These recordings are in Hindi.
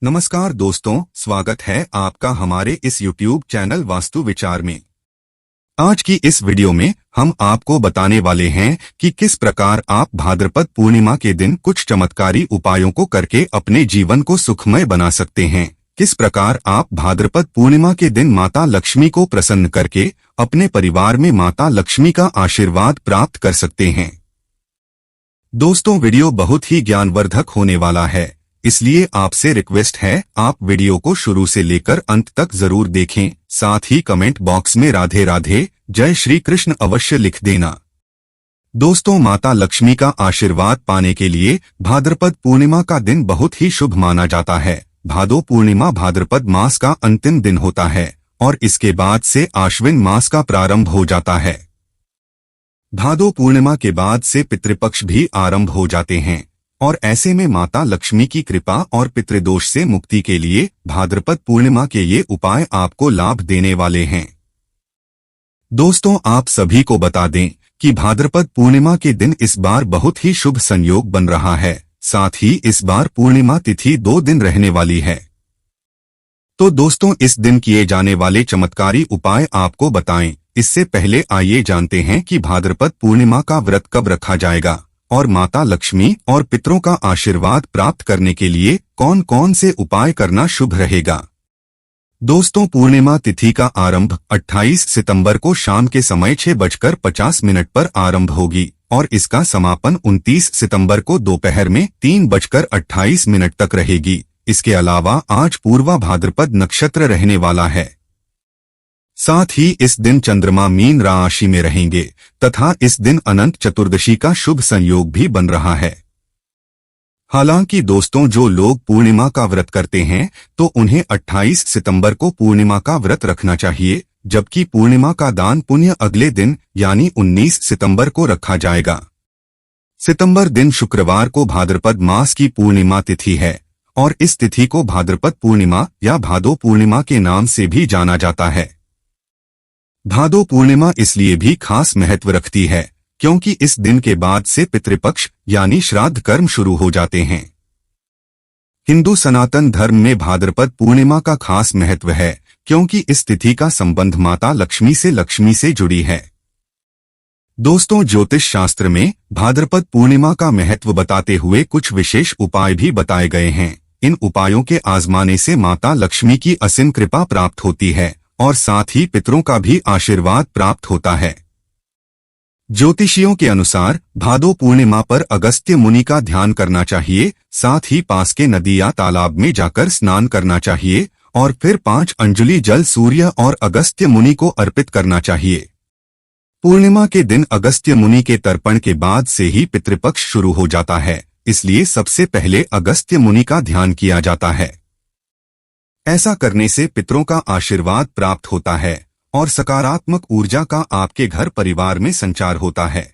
नमस्कार दोस्तों, स्वागत है आपका हमारे इस YouTube चैनल वास्तु विचार में। आज की इस वीडियो में हम आपको बताने वाले हैं कि किस प्रकार आप भाद्रपद पूर्णिमा के दिन कुछ चमत्कारी उपायों को करके अपने जीवन को सुखमय बना सकते हैं। किस प्रकार आप भाद्रपद पूर्णिमा के दिन माता लक्ष्मी को प्रसन्न करके अपने परिवार में माता लक्ष्मी का आशीर्वाद प्राप्त कर सकते हैं। दोस्तों, वीडियो बहुत ही ज्ञानवर्धक होने वाला है, इसलिए आपसे रिक्वेस्ट है आप वीडियो को शुरू से लेकर अंत तक जरूर देखें। साथ ही कमेंट बॉक्स में राधे राधे जय श्री कृष्ण अवश्य लिख देना। दोस्तों, माता लक्ष्मी का आशीर्वाद पाने के लिए भाद्रपद पूर्णिमा का दिन बहुत ही शुभ माना जाता है। भादो पूर्णिमा भाद्रपद मास का अंतिम दिन होता है और इसके बाद से आश्विन मास का प्रारंभ हो जाता है। भादो पूर्णिमा के बाद से पितृपक्ष भी आरंभ हो जाते हैं और ऐसे में माता लक्ष्मी की कृपा और पितृदोष से मुक्ति के लिए भाद्रपद पूर्णिमा के ये उपाय आपको लाभ देने वाले हैं। दोस्तों, आप सभी को बता दें कि भाद्रपद पूर्णिमा के दिन इस बार बहुत ही शुभ संयोग बन रहा है। साथ ही इस बार पूर्णिमा तिथि 2 दिन रहने वाली है। तो दोस्तों, इस दिन किए जाने वाले चमत्कारी उपाय आपको बताएं। इससे पहले आइए जानते हैं कि भाद्रपद पूर्णिमा का व्रत कब रखा जाएगा और माता लक्ष्मी और पितरों का आशीर्वाद प्राप्त करने के लिए कौन कौन से उपाय करना शुभ रहेगा। दोस्तों, पूर्णिमा तिथि का आरंभ 28 सितंबर को शाम के समय 6:50 पर आरंभ होगी और इसका समापन 29 सितंबर को दोपहर में 3:28 तक रहेगी। इसके अलावा आज पूर्वा भाद्रपद नक्षत्र रहने वाला है। साथ ही इस दिन चंद्रमा मीन राशि में रहेंगे तथा इस दिन अनंत चतुर्दशी का शुभ संयोग भी बन रहा है। हालांकि दोस्तों, जो लोग पूर्णिमा का व्रत करते हैं तो उन्हें 28 सितंबर को पूर्णिमा का व्रत रखना चाहिए, जबकि पूर्णिमा का दान पुण्य अगले दिन यानी 19 सितंबर को रखा जाएगा। सितंबर दिन शुक्रवार को भाद्रपद मास की पूर्णिमा तिथि है और इस तिथि को भाद्रपद पूर्णिमा या भादो पूर्णिमा के नाम से भी जाना जाता है। भादो पूर्णिमा इसलिए भी खास महत्व रखती है क्योंकि इस दिन के बाद से पितृपक्ष यानी श्राद्ध कर्म शुरू हो जाते हैं। हिंदू सनातन धर्म में भाद्रपद पूर्णिमा का खास महत्व है क्योंकि इस तिथि का संबंध माता लक्ष्मी से जुड़ी है। दोस्तों, ज्योतिष शास्त्र में भाद्रपद पूर्णिमा का महत्व बताते हुए कुछ विशेष उपाय भी बताए गए हैं। इन उपायों के आजमाने से माता लक्ष्मी की असीम कृपा प्राप्त होती है और साथ ही पितरों का भी आशीर्वाद प्राप्त होता है। ज्योतिषियों के अनुसार भादो पूर्णिमा पर अगस्त्य मुनि का ध्यान करना चाहिए। साथ ही पास के नदी या तालाब में जाकर स्नान करना चाहिए और फिर 5 अंजलि जल सूर्य और अगस्त्य मुनि को अर्पित करना चाहिए। पूर्णिमा के दिन अगस्त्य मुनि के तर्पण के बाद से ही पितृपक्ष शुरू हो जाता है, इसलिए सबसे पहले अगस्त्य मुनि का ध्यान किया जाता है। ऐसा करने से पितरों का आशीर्वाद प्राप्त होता है और सकारात्मक ऊर्जा का आपके घर परिवार में संचार होता है।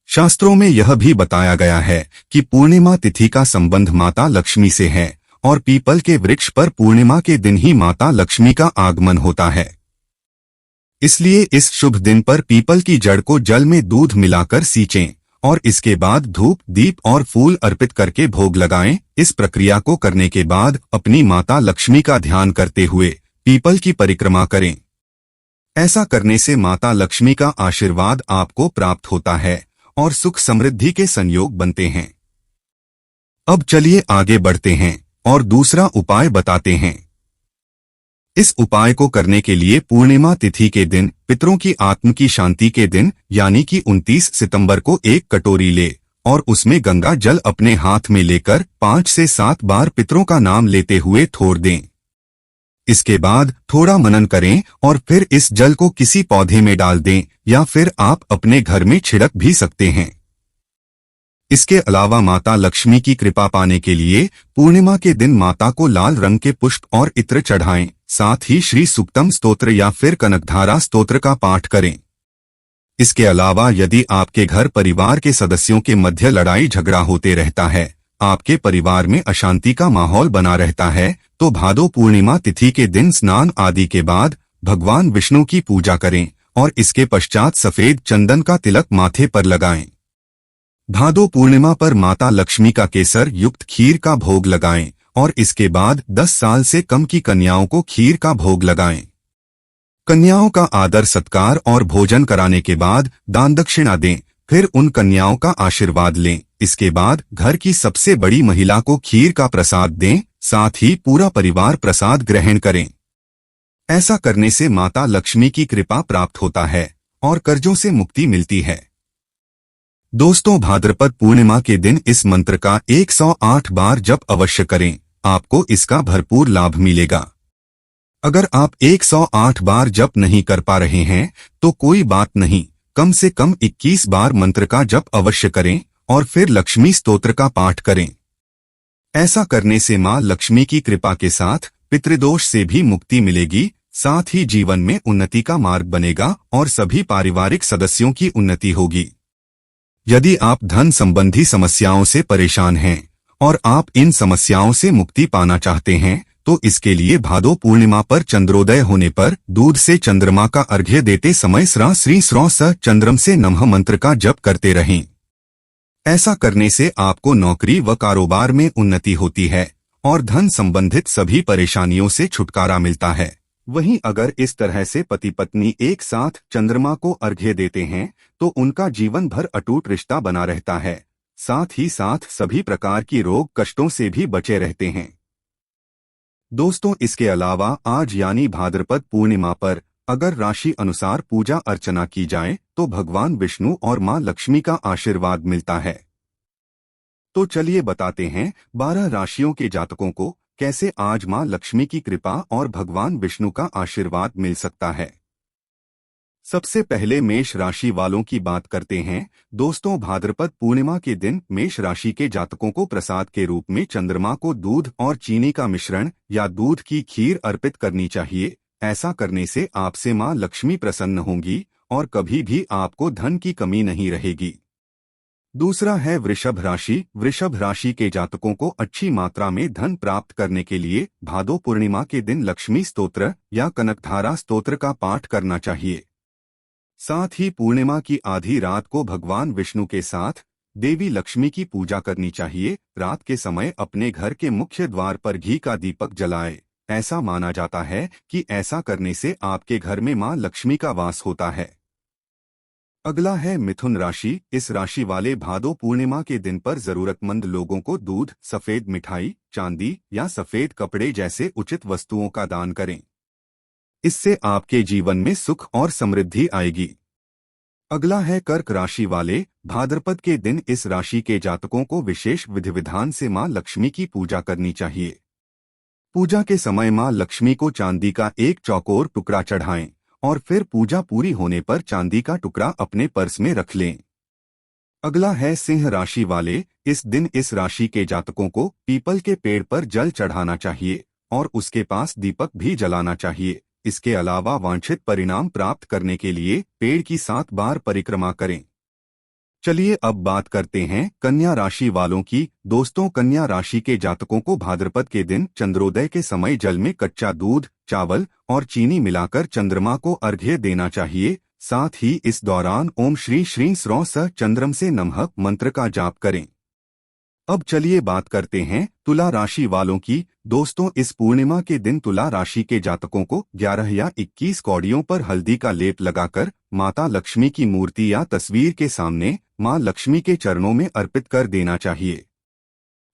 शास्त्रों में यह भी बताया गया है कि पूर्णिमा तिथि का संबंध माता लक्ष्मी से है और पीपल के वृक्ष पर पूर्णिमा के दिन ही माता लक्ष्मी का आगमन होता है। इसलिए इस शुभ दिन पर पीपल की जड़ को जल में दूध मिलाकर सींचें और इसके बाद धूप, दीप और फूल अर्पित करके भोग लगाएं। इस प्रक्रिया को करने के बाद अपनी माता लक्ष्मी का ध्यान करते हुए पीपल की परिक्रमा करें। ऐसा करने से माता लक्ष्मी का आशीर्वाद आपको प्राप्त होता है और सुख समृद्धि के संयोग बनते हैं। अब चलिए आगे बढ़ते हैं और दूसरा उपाय बताते हैं। इस उपाय को करने के लिए पूर्णिमा तिथि के दिन पितरों की आत्म की शांति के दिन यानी कि 29 सितंबर को एक कटोरी ले और उसमें गंगा जल अपने हाथ में लेकर 5 से 7 बार पितरों का नाम लेते हुए छोड़ दें। इसके बाद थोड़ा मनन करें और फिर इस जल को किसी पौधे में डाल दें या फिर आप अपने घर में छिड़क भी सकते हैं। इसके अलावा माता लक्ष्मी की कृपा पाने के लिए पूर्णिमा के दिन माता को लाल रंग के पुष्प और इत्र चढ़ाएं। साथ ही श्री सूक्तम स्तोत्र या फिर कनकधारा स्तोत्र का पाठ करें। इसके अलावा यदि आपके घर परिवार के सदस्यों के मध्य लड़ाई झगड़ा होते रहता है, आपके परिवार में अशांति का माहौल बना रहता है, तो भादो पूर्णिमा तिथि के दिन स्नान आदि के बाद भगवान विष्णु की पूजा करें और इसके पश्चात सफेद चंदन का तिलक माथे पर लगाएं। भादो पूर्णिमा पर माता लक्ष्मी का केसर युक्त खीर का भोग लगाएं और इसके बाद 10 साल से कम की कन्याओं को खीर का भोग लगाएं। कन्याओं का आदर सत्कार और भोजन कराने के बाद दान दक्षिणा दें, फिर उन कन्याओं का आशीर्वाद लें। इसके बाद घर की सबसे बड़ी महिला को खीर का प्रसाद दें, साथ ही पूरा परिवार प्रसाद ग्रहण करें। ऐसा करने से माता लक्ष्मी की कृपा प्राप्त होता है और कर्जों से मुक्ति मिलती है। दोस्तों, भाद्रपद पूर्णिमा के दिन इस मंत्र का 108 बार जप अवश्य करें, आपको इसका भरपूर लाभ मिलेगा। अगर आप 108 बार जप नहीं कर पा रहे हैं तो कोई बात नहीं, कम से कम 21 बार मंत्र का जप अवश्य करें और फिर लक्ष्मी स्तोत्र का पाठ करें। ऐसा करने से मां लक्ष्मी की कृपा के साथ पितृदोष से भी मुक्ति मिलेगी, साथ ही जीवन में उन्नति का मार्ग बनेगा और सभी पारिवारिक सदस्यों की उन्नति होगी। यदि आप धन संबंधी समस्याओं से परेशान हैं और आप इन समस्याओं से मुक्ति पाना चाहते हैं तो इसके लिए भादो पूर्णिमा पर चंद्रोदय होने पर दूध से चंद्रमा का अर्घ्य देते समय स्रा श्री स्रौ स चंद्रम से नमः मंत्र का जप करते रहें। ऐसा करने से आपको नौकरी व कारोबार में उन्नति होती है और धन संबंधित सभी परेशानियों से छुटकारा मिलता है। वहीं अगर इस तरह से पति पत्नी एक साथ चंद्रमा को अर्घ्य देते हैं तो उनका जीवन भर अटूट रिश्ता बना रहता है, साथ ही साथ सभी प्रकार की रोग कष्टों से भी बचे रहते हैं। दोस्तों, इसके अलावा आज यानी भाद्रपद पूर्णिमा पर अगर राशि अनुसार पूजा अर्चना की जाए तो भगवान विष्णु और मां लक्ष्मी का आशीर्वाद मिलता है। तो चलिए बताते हैं 12 राशियों के जातकों को कैसे आज मां लक्ष्मी की कृपा और भगवान विष्णु का आशीर्वाद मिल सकता है। सबसे पहले मेष राशि वालों की बात करते हैं। दोस्तों, भाद्रपद पूर्णिमा के दिन मेष राशि के जातकों को प्रसाद के रूप में चंद्रमा को दूध और चीनी का मिश्रण या दूध की खीर अर्पित करनी चाहिए। ऐसा करने से आपसे मां लक्ष्मी प्रसन्न होंगी और कभी भी आपको धन की कमी नहीं रहेगी। दूसरा है वृषभ राशि। वृषभ राशि के जातकों को अच्छी मात्रा में धन प्राप्त करने के लिए भादो पूर्णिमा के दिन लक्ष्मी स्तोत्र या कनकधारा स्तोत्र का पाठ करना चाहिए। साथ ही पूर्णिमा की आधी रात को भगवान विष्णु के साथ देवी लक्ष्मी की पूजा करनी चाहिए। रात के समय अपने घर के मुख्य द्वार पर घी का दीपक जलाएं। ऐसा माना जाता है कि ऐसा करने से आपके घर में मां लक्ष्मी का वास होता है। अगला है मिथुन राशि। इस राशि वाले भादो पूर्णिमा के दिन पर जरूरतमंद लोगों को दूध, सफेद मिठाई, चांदी या सफेद कपड़े जैसे उचित वस्तुओं का दान करें। इससे आपके जीवन में सुख और समृद्धि आएगी। अगला है कर्क राशि वाले। भाद्रपद के दिन इस राशि के जातकों को विशेष विधि विधान से मां लक्ष्मी की पूजा करनी चाहिए। पूजा के समय मां लक्ष्मी को चांदी का एक चौकोर टुकड़ा चढ़ाएं और फिर पूजा पूरी होने पर चांदी का टुकड़ा अपने पर्स में रख लें। अगला है सिंह राशि वाले। इस दिन इस राशि के जातकों को पीपल के पेड़ पर जल चढ़ाना चाहिए और उसके पास दीपक भी जलाना चाहिए। इसके अलावा वांछित परिणाम प्राप्त करने के लिए पेड़ की 7 बार परिक्रमा करें। चलिए अब बात करते हैं कन्या राशि वालों की। दोस्तों, कन्या राशि के जातकों को भाद्रपद के दिन चंद्रोदय के समय जल में कच्चा दूध, चावल और चीनी मिलाकर चंद्रमा को अर्घ्य देना चाहिए। साथ ही इस दौरान ओम श्री श्री स्रौ स चंद्रम से नमः मंत्र का जाप करें। अब चलिए बात करते हैं तुला राशि वालों की। दोस्तों, इस पूर्णिमा के दिन तुला राशि के जातकों को 11 या 21 कौड़ियों पर हल्दी का लेप लगाकर माता लक्ष्मी की मूर्ति या तस्वीर के सामने मां लक्ष्मी के चरणों में अर्पित कर देना चाहिए।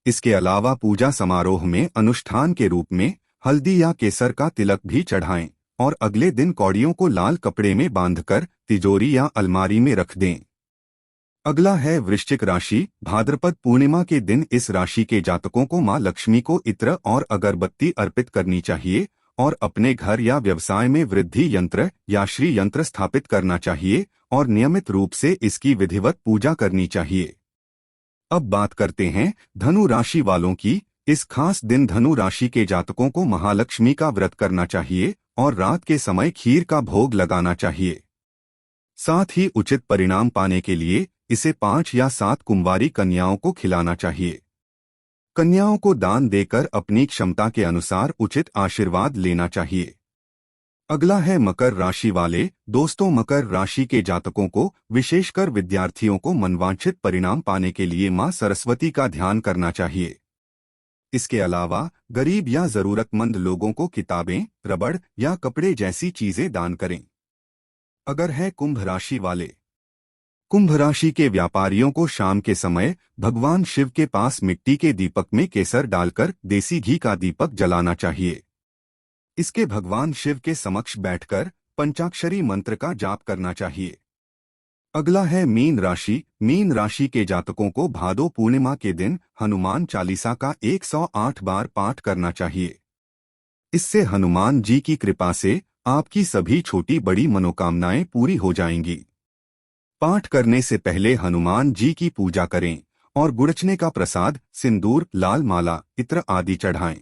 इसके अलावा पूजा समारोह में अनुष्ठान के रूप में हल्दी या केसर का तिलक भी चढ़ाएं और अगले दिन कौड़ियों को लाल कपड़े में बांधकर तिजोरी या अलमारी में रख दें। अगला है वृश्चिक राशि। भाद्रपद पूर्णिमा के दिन इस राशि के जातकों को मां लक्ष्मी को इत्र और अगरबत्ती अर्पित करनी चाहिए और अपने घर या व्यवसाय में वृद्धि यंत्र या श्री यंत्र स्थापित करना चाहिए और नियमित रूप से इसकी विधिवत पूजा करनी चाहिए। अब बात करते हैं धनु राशि वालों की। इस खास दिन धनु राशि के जातकों को महालक्ष्मी का व्रत करना चाहिए और रात के समय खीर का भोग लगाना चाहिए। साथ ही उचित परिणाम पाने के लिए इसे 5 या 7 कुंवारी कन्याओं को खिलाना चाहिए। कन्याओं को दान देकर अपनी क्षमता के अनुसार उचित आशीर्वाद लेना चाहिए। अगला है मकर राशि वाले। दोस्तों, मकर राशि के जातकों को विशेषकर विद्यार्थियों को मनवांछित परिणाम पाने के लिए मां सरस्वती का ध्यान करना चाहिए। इसके अलावा गरीब या जरूरतमंद लोगों को किताबें, रबड़ या कपड़े जैसी चीजें दान करें। अगर है कुंभ राशि वाले, कुंभ राशि के व्यापारियों को शाम के समय भगवान शिव के पास मिट्टी के दीपक में केसर डालकर देसी घी का दीपक जलाना चाहिए। इसके भगवान शिव के समक्ष बैठकर पंचाक्षरी मंत्र का जाप करना चाहिए। अगला है मीन राशि। मीन राशि के जातकों को भादो पूर्णिमा के दिन हनुमान चालीसा का 108 बार पाठ करना चाहिए। इससे हनुमान जी की कृपा से आपकी सभी छोटी बड़ी मनोकामनाएं पूरी हो जाएंगी। पाठ करने से पहले हनुमान जी की पूजा करें और गुड़चने का प्रसाद, सिंदूर, लाल माला, इत्र आदि चढ़ाएं।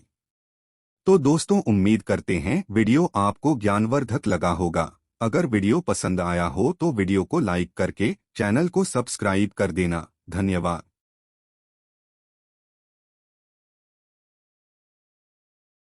तो दोस्तों, उम्मीद करते हैं वीडियो आपको ज्ञानवर्धक लगा होगा। अगर वीडियो पसंद आया हो तो वीडियो को लाइक करके चैनल को सब्सक्राइब कर देना। धन्यवाद।